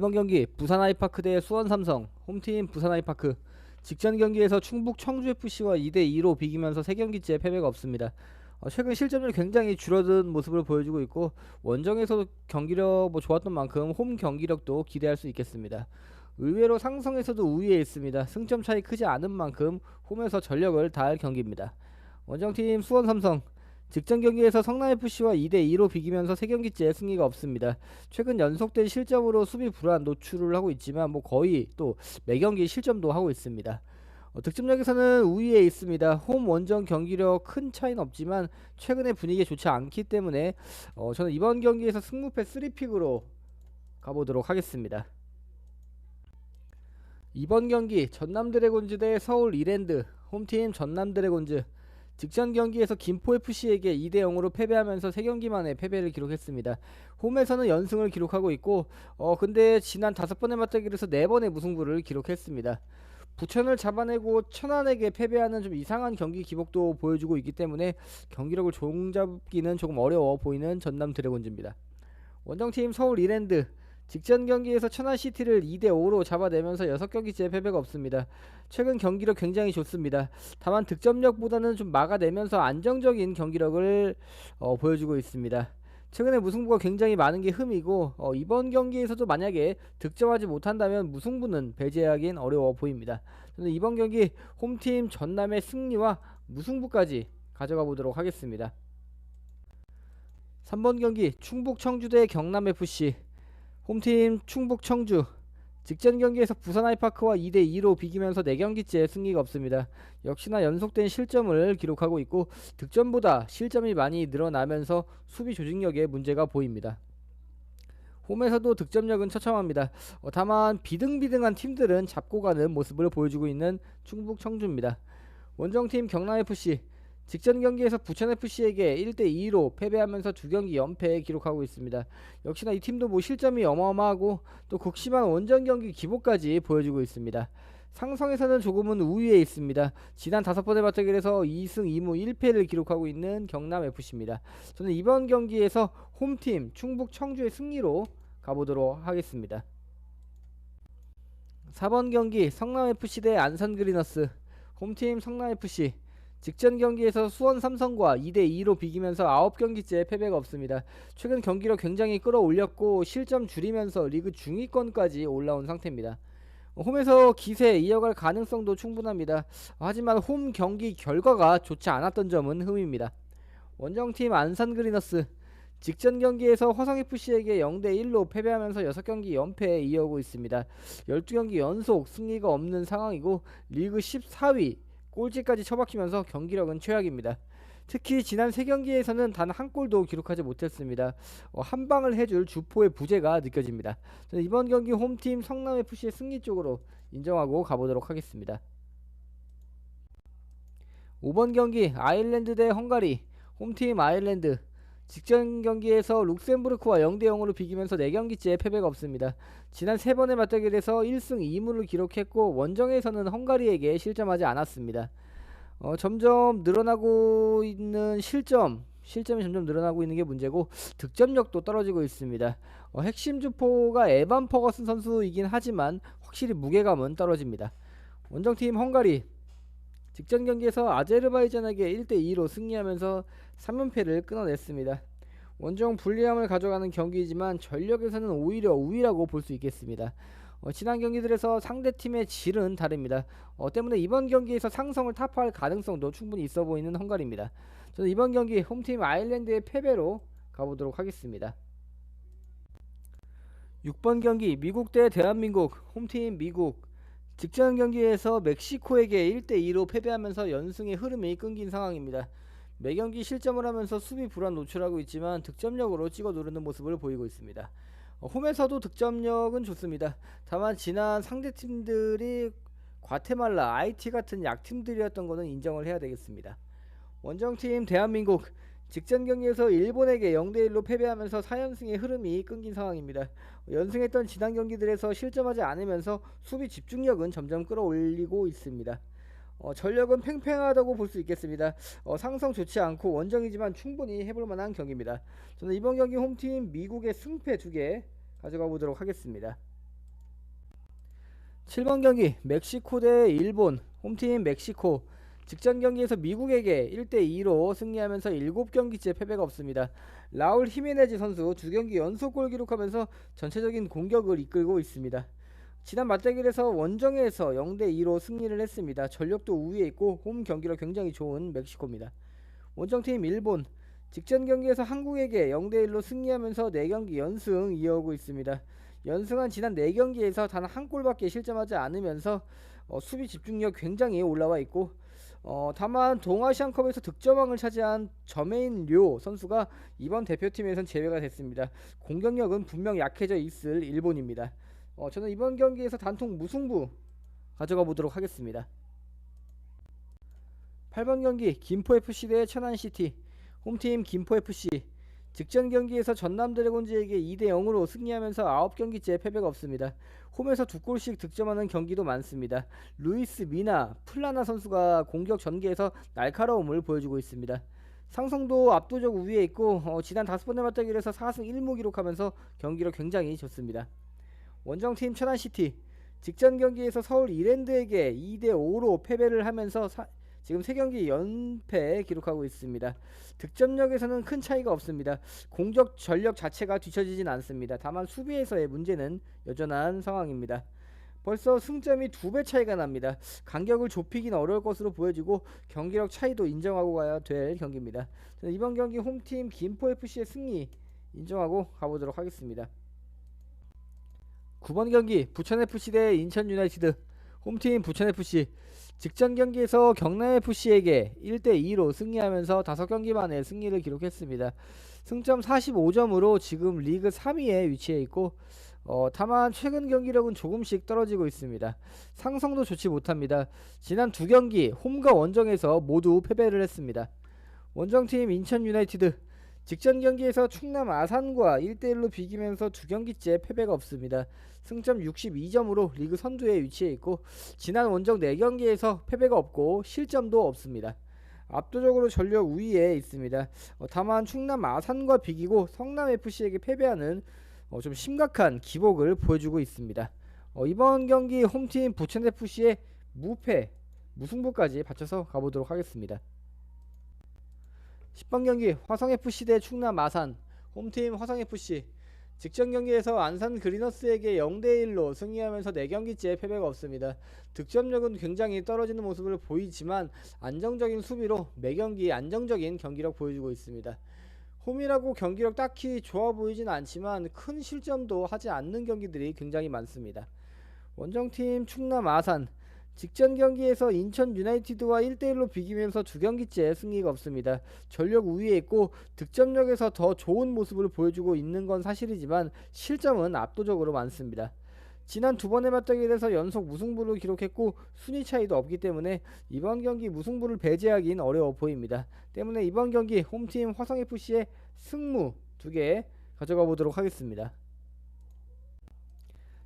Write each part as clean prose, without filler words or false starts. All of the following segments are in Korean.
1번 경기 부산 아이파크 대 수원 삼성. 홈팀 부산 아이파크. 직전 경기에서 충북 청주FC와 2대2로 비기면서 3경기째 패배가 없습니다. 최근 실점률이 굉장히 줄어든 모습을 보여주고 있고, 원정에서 경기력 좋았던 만큼 홈 경기력도 기대할 수 있겠습니다. 의외로 상성에서도 우위에 있습니다. 승점 차이 크지 않은 만큼 홈에서 전력을 다할 경기입니다. 원정팀 수원 삼성. 직전 경기에서 성남FC와 2대2로 비기면서 3경기째 승리가 없습니다. 최근 연속된 실점으로 수비 불안 노출을 하고 있지만 거의 또 매경기 실점도 하고 있습니다. 득점력에서는 우위에 있습니다. 홈 원정 경기력 큰 차이는 없지만 최근의 분위기가 좋지 않기 때문에 저는 이번 경기에서 승무패 3픽으로 가보도록 하겠습니다. 이번 경기 전남 드래곤즈 대 서울 이랜드. 홈팀 전남 드래곤즈. 직전 경기에서 김포FC에게 2대0으로 패배하면서 3경기 만에 패배를 기록했습니다. 홈에서는 연승을 기록하고 있고 근데 지난 5번의 맞대결에서 4번의 무승부를 기록했습니다. 부천을 잡아내고 천안에게 패배하는 좀 이상한 경기 기복도 보여주고 있기 때문에 경기력을 종잡기는 조금 어려워 보이는 전남 드래곤즈입니다. 원정팀 서울 이랜드. 직전 경기에서 천안시티를 2대5로 잡아내면서 6경기째 패배가 없습니다. 최근 경기력 굉장히 좋습니다. 다만 득점력보다는 좀 막아내면서 안정적인 경기력을 보여주고 있습니다. 최근에 무승부가 굉장히 많은 게 흠이고, 이번 경기에서도 만약에 득점하지 못한다면 무승부는 배제하긴 어려워 보입니다. 저는 이번 경기 홈팀 전남의 승리와 무승부까지 가져가 보도록 하겠습니다. 3번 경기 충북 청주 대 경남FC. 홈팀 충북 청주. 직전 경기에서 부산 아이파크와 2대2로 비기면서 4경기째 승리가 없습니다. 역시나 연속된 실점을 기록하고 있고, 득점보다 실점이 많이 늘어나면서 수비 조직력에 문제가 보입니다. 홈에서도 득점력은 처참합니다. 다만 비등비등한 팀들은 잡고 가는 모습을 보여주고 있는 충북 청주입니다. 원정팀 경남FC. 직전 경기에서 부천FC에게 1대2로 패배하면서 2경기 연패 기록하고 있습니다. 역시나 이 팀도 실점이 어마어마하고 또 극심한 원정 경기 기복까지 보여주고 있습니다. 상성에서는 조금은 우위에 있습니다. 지난 5번의 맞대결에서 2승 2무 1패를 기록하고 있는 경남FC입니다. 저는 이번 경기에서 홈팀 충북 청주의 승리로 가보도록 하겠습니다. 4번 경기 성남FC 대 안산그리너스. 홈팀 성남FC. 직전 경기에서 수원 삼성과 2대2로 비기면서 9경기째 패배가 없습니다. 최근 경기력 굉장히 끌어올렸고 실점 줄이면서 리그 중위권까지 올라온 상태입니다. 홈에서 기세 이어갈 가능성도 충분합니다. 하지만 홈 경기 결과가 좋지 않았던 점은 흠입니다. 원정팀 안산그리너스. 직전 경기에서 화성FC에게 0대1로 패배하면서 6경기 연패에 이어오고 있습니다. 12경기 연속 승리가 없는 상황이고 리그 14위 꼴찌까지 처박히면서 경기력은 최악입니다. 특히 지난 3경기에서는 단 한 골도 기록하지 못했습니다. 한방을 해줄 주포의 부재가 느껴집니다. 저는 이번 경기 홈팀 성남FC의 승리 쪽으로 인정하고 가보도록 하겠습니다. 5번 경기 아일랜드 대 헝가리. 홈팀 아일랜드. 직전 경기에서 룩셈부르크와 0대0으로 비기면서 4경기째 패배가 없습니다. 지난 3번의 맞대결에서 1승 2무를 기록했고 원정에서는 헝가리에게 실점하지 않았습니다. 점점 늘어나고 있는 실점이 점점 늘어나고 있는 게 문제고, 득점력도 떨어지고 있습니다. 핵심 주포가 에반 퍼거슨 선수이긴 하지만 확실히 무게감은 떨어집니다. 원정팀 헝가리. 직전 경기에서 아제르바이잔에게 1대2로 승리하면서 3연패를 끊어냈습니다. 원정 불리함을 가져가는 경기이지만 전력에서는 오히려 우위라고 볼 수 있겠습니다. 지난 경기들에서 상대팀의 질은 다릅니다. 때문에 이번 경기에서 상성을 타파할 가능성도 충분히 있어 보이는 헝가리입니다. 저는 이번 경기 홈팀 아일랜드의 패배로 가보도록 하겠습니다. 6번 경기 미국 대 대한민국. 홈팀 미국. 직전 경기에서 멕시코에게 1대2로 패배하면서 연승의 흐름이 끊긴 상황입니다. 매경기 실점을 하면서 수비 불안 노출하고 있지만 득점력으로 찍어 누르는 모습을 보이고 있습니다. 홈에서도 득점력은 좋습니다. 다만 지난 상대팀들이 과테말라, IT 같은 약팀들이었던 것은 인정을 해야 되겠습니다. 원정팀 대한민국. 직전 경기에서 일본에게 0대1로 패배하면서 4연승의 흐름이 끊긴 상황입니다. 연승했던 지난 경기들에서 실점하지 않으면서 수비 집중력은 점점 끌어올리고 있습니다. 전력은 팽팽하다고 볼 수 있겠습니다. 상성 좋지 않고 원정이지만 충분히 해볼 만한 경기입니다. 저는 이번 경기 홈팀 미국의 승패 2개 가져가 보도록 하겠습니다. 7번 경기 멕시코 대 일본. 홈팀 멕시코. 직전 경기에서 미국에게 1대2로 승리하면서 7경기째 패배가 없습니다. 라울 히메네즈 선수 2경기 연속골 기록하면서 전체적인 공격을 이끌고 있습니다. 지난 맞대결에서 원정에서 0대2로 승리를 했습니다. 전력도 우위에 있고 홈 경기력 굉장히 좋은 멕시코입니다. 원정팀 일본. 직전 경기에서 한국에게 0대1로 승리하면서 4경기 연승 이어오고 있습니다. 연승한 지난 4경기에서 단 한 골밖에 실점하지 않으면서 수비 집중력 굉장히 올라와 있고, 다만 동아시안컵에서 득점왕을 차지한 저메인 료 선수가 이번 대표팀에선 제외가 됐습니다. 공격력은 분명 약해져 있을 일본입니다. 저는 이번 경기에서 단통 무승부 가져가 보도록 하겠습니다. 8번 경기 김포FC 대 천안시티. 홈팀 김포FC. 직전 경기에서 전남 드래곤즈에게 2대0으로 승리하면서 9경기째 패배가 없습니다. 홈에서 2골씩 득점하는 경기도 많습니다. 루이스 미나, 플라나 선수가 공격 전개에서 날카로움을 보여주고 있습니다. 상성도 압도적 우위에 있고 지난 5번의 맞대결에서 4승 1무 기록하면서 경기력 굉장히 좋습니다. 원정팀 천안시티. 직전 경기에서 서울 이랜드에게 2대5로 패배를 하면서 지금 3경기 연패 기록하고 있습니다. 득점력에서는 큰 차이가 없습니다. 공격 전력 자체가 뒤처지진 않습니다. 다만 수비에서의 문제는 여전한 상황입니다. 벌써 승점이 2배 차이가 납니다. 간격을 좁히긴 어려울 것으로 보여지고 경기력 차이도 인정하고 가야 될 경기입니다. 저는 이번 경기 홈팀 김포FC의 승리 인정하고 가보도록 하겠습니다. 9번 경기 부천FC 대 인천유나이티드. 홈팀 부천FC. 직전 경기에서 경남FC에게 1대2로 승리하면서 5경기 만에 승리를 기록했습니다. 승점 45점으로 지금 리그 3위에 위치해 있고, 다만 최근 경기력은 조금씩 떨어지고 있습니다. 상성도 좋지 못합니다. 지난 2경기 홈과 원정에서 모두 패배를 했습니다. 원정팀 인천유나이티드. 직전 경기에서 충남 아산과 1대1로 비기면서 2경기째 패배가 없습니다. 승점 62점으로 리그 선두에 위치해 있고, 지난 원정 4경기에서 패배가 없고 실점도 없습니다. 압도적으로 전력 우위에 있습니다. 다만 충남 아산과 비기고 성남FC에게 패배하는 좀 심각한 기복을 보여주고 있습니다. 이번 경기 홈팀 부천FC의 무승부까지 받쳐서 가보도록 하겠습니다. 10번 경기 화성FC 대 충남 아산. 홈팀 화성FC. 직전 경기에서 안산 그리너스에게 0대1로 승리하면서 4경기째 패배가 없습니다. 득점력은 굉장히 떨어지는 모습을 보이지만 안정적인 수비로 매경기 안정적인 경기력 보여주고 있습니다. 홈이라고 경기력 딱히 좋아 보이진 않지만 큰 실점도 하지 않는 경기들이 굉장히 많습니다. 원정팀 충남 아산. 직전 경기에서 인천 유나이티드와 1대1로 비기면서 2경기째 승리가 없습니다. 전력 우위에 있고 득점력에서 더 좋은 모습을 보여주고 있는 건 사실이지만 실점은 압도적으로 많습니다. 지난 2번의 맞대결에서 연속 무승부를 기록했고 순위 차이도 없기 때문에 이번 경기 무승부를 배제하긴 어려워 보입니다. 때문에 이번 경기 홈팀 화성FC의 승무 2개 가져가 보도록 하겠습니다.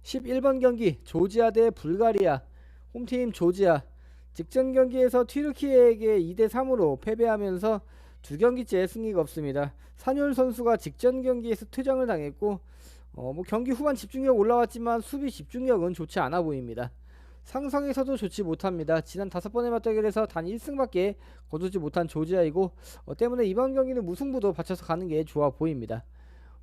11번 경기 조지아 대 불가리아. 홈팀 조지아. 직전 경기에서 튀르키예에게 2대3으로 패배하면서 2경기째 승리가 없습니다. 산율 선수가 직전 경기에서 퇴장을 당했고 경기 후반 집중력 올라왔지만 수비 집중력은 좋지 않아 보입니다. 상성에서도 좋지 못합니다. 지난 5번의 맞대결에서 단 1승밖에 거두지 못한 조지아이고 때문에 이번 경기는 무승부도 받쳐서 가는 게 좋아 보입니다.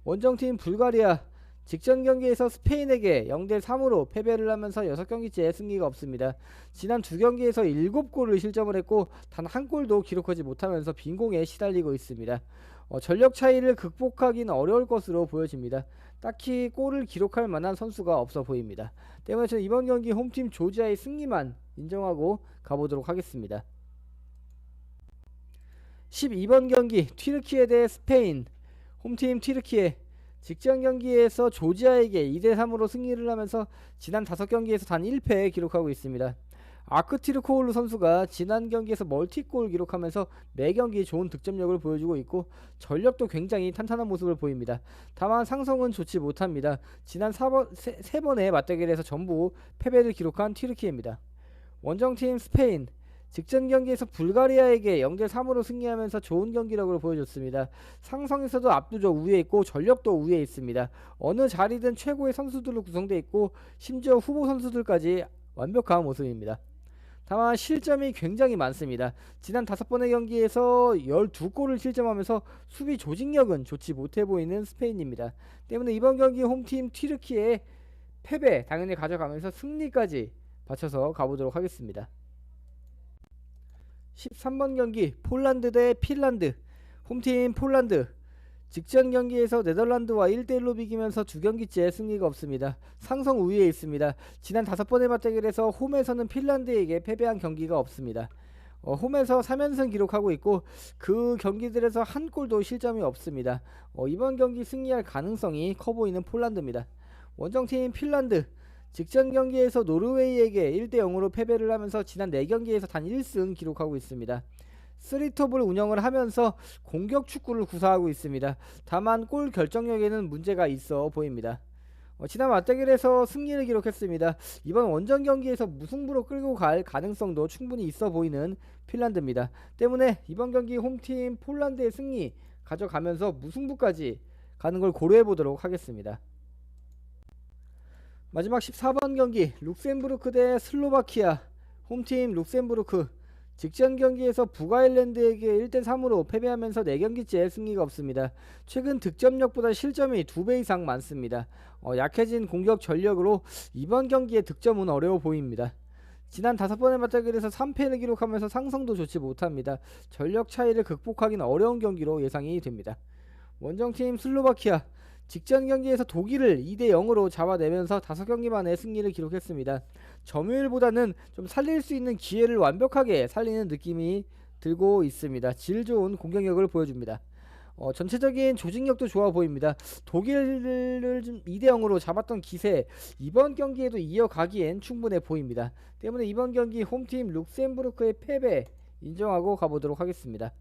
원정팀 불가리아. 직전 경기에서 스페인에게 0대3으로 패배를 하면서 6경기째 승리가 없습니다. 지난 2경기에서 7골을 실점을 했고 단 한 골도 기록하지 못하면서 빈공에 시달리고 있습니다. 전력 차이를 극복하기는 어려울 것으로 보여집니다. 딱히 골을 기록할 만한 선수가 없어 보입니다. 때문에 저는 이번 경기 홈팀 조지아의 승리만 인정하고 가보도록 하겠습니다. 12번 경기 튀르키예 대 스페인. 홈팀 튀르키예. 직전 경기에서 조지아에게 2대3으로 승리를 하면서 지난 5경기에서 단 1패 기록하고 있습니다. 아크티르코울루 선수가 지난 경기에서 멀티골 기록하면서 매경기 좋은 득점력을 보여주고 있고 전력도 굉장히 탄탄한 모습을 보입니다. 다만 상성은 좋지 못합니다. 지난 3번의 맞대결에서 전부 패배를 기록한 튀르키예입니다. 원정팀 스페인. 직전 경기에서 불가리아에게 0대3으로 승리하면서 좋은 경기력을 보여줬습니다. 상성에서도 압도적 우위에 있고 전력도 우위에 있습니다. 어느 자리든 최고의 선수들로 구성되어 있고 심지어 후보 선수들까지 완벽한 모습입니다. 다만 실점이 굉장히 많습니다. 지난 5번의 경기에서 12골을 실점하면서 수비 조직력은 좋지 못해 보이는 스페인입니다. 때문에 이번 경기 홈팀 튀르키의 패배 당연히 가져가면서 승리까지 받쳐서 가보도록 하겠습니다. 13번 경기 폴란드 대 핀란드. 홈팀 폴란드 직전 경기에서 네덜란드와 1대1로 비기면서 두 경기째 승리가 없습니다. 상성 우위에 있습니다. 지난 5번의 맞대결에서 홈에서는 핀란드에게 패배한 경기가 없습니다. 홈에서 3연승 기록하고 있고 그 경기들에서 한 골도 실점이 없습니다. 이번 경기 승리할 가능성이 커 보이는 폴란드입니다. 원정팀 핀란드 직전 경기에서 노르웨이에게 1대0으로 패배를 하면서 지난 4경기에서 단 1승 기록하고 있습니다. 3톱을 운영을 하면서 공격 축구를 구사하고 있습니다. 다만 골 결정력에는 문제가 있어 보입니다. 지난 맞대결에서 승리를 기록했습니다. 이번 원정 경기에서 무승부로 끌고 갈 가능성도 충분히 있어 보이는 핀란드입니다. 때문에 이번 경기 홈팀 폴란드의 승리 가져가면서 무승부까지 가는 걸 고려해 보도록 하겠습니다. 마지막 14번 경기 룩셈부르크 대 슬로바키아. 홈팀 룩셈부르크 직전 경기에서 북아일랜드에게 1대3으로 패배하면서 4경기째 승리가 없습니다. 최근 득점력보다 실점이 2배 이상 많습니다. 약해진 공격 전력으로 이번 경기의 득점은 어려워 보입니다. 지난 5번의 맞대결에서 3패를 기록하면서 상성도 좋지 못합니다. 전력 차이를 극복하기는 어려운 경기로 예상이 됩니다. 원정팀 슬로바키아 직전 경기에서 독일을 2대0으로 잡아내면서 5경기 만에 승리를 기록했습니다. 점유율보다는 좀 살릴 수 있는 기회를 완벽하게 살리는 느낌이 들고 있습니다. 질 좋은 공격력을 보여줍니다. 전체적인 조직력도 좋아 보입니다. 독일을 좀 2대0으로 잡았던 기세 이번 경기에도 이어가기엔 충분해 보입니다. 때문에 이번 경기 홈팀 룩셈부르크의 패배 인정하고 가보도록 하겠습니다.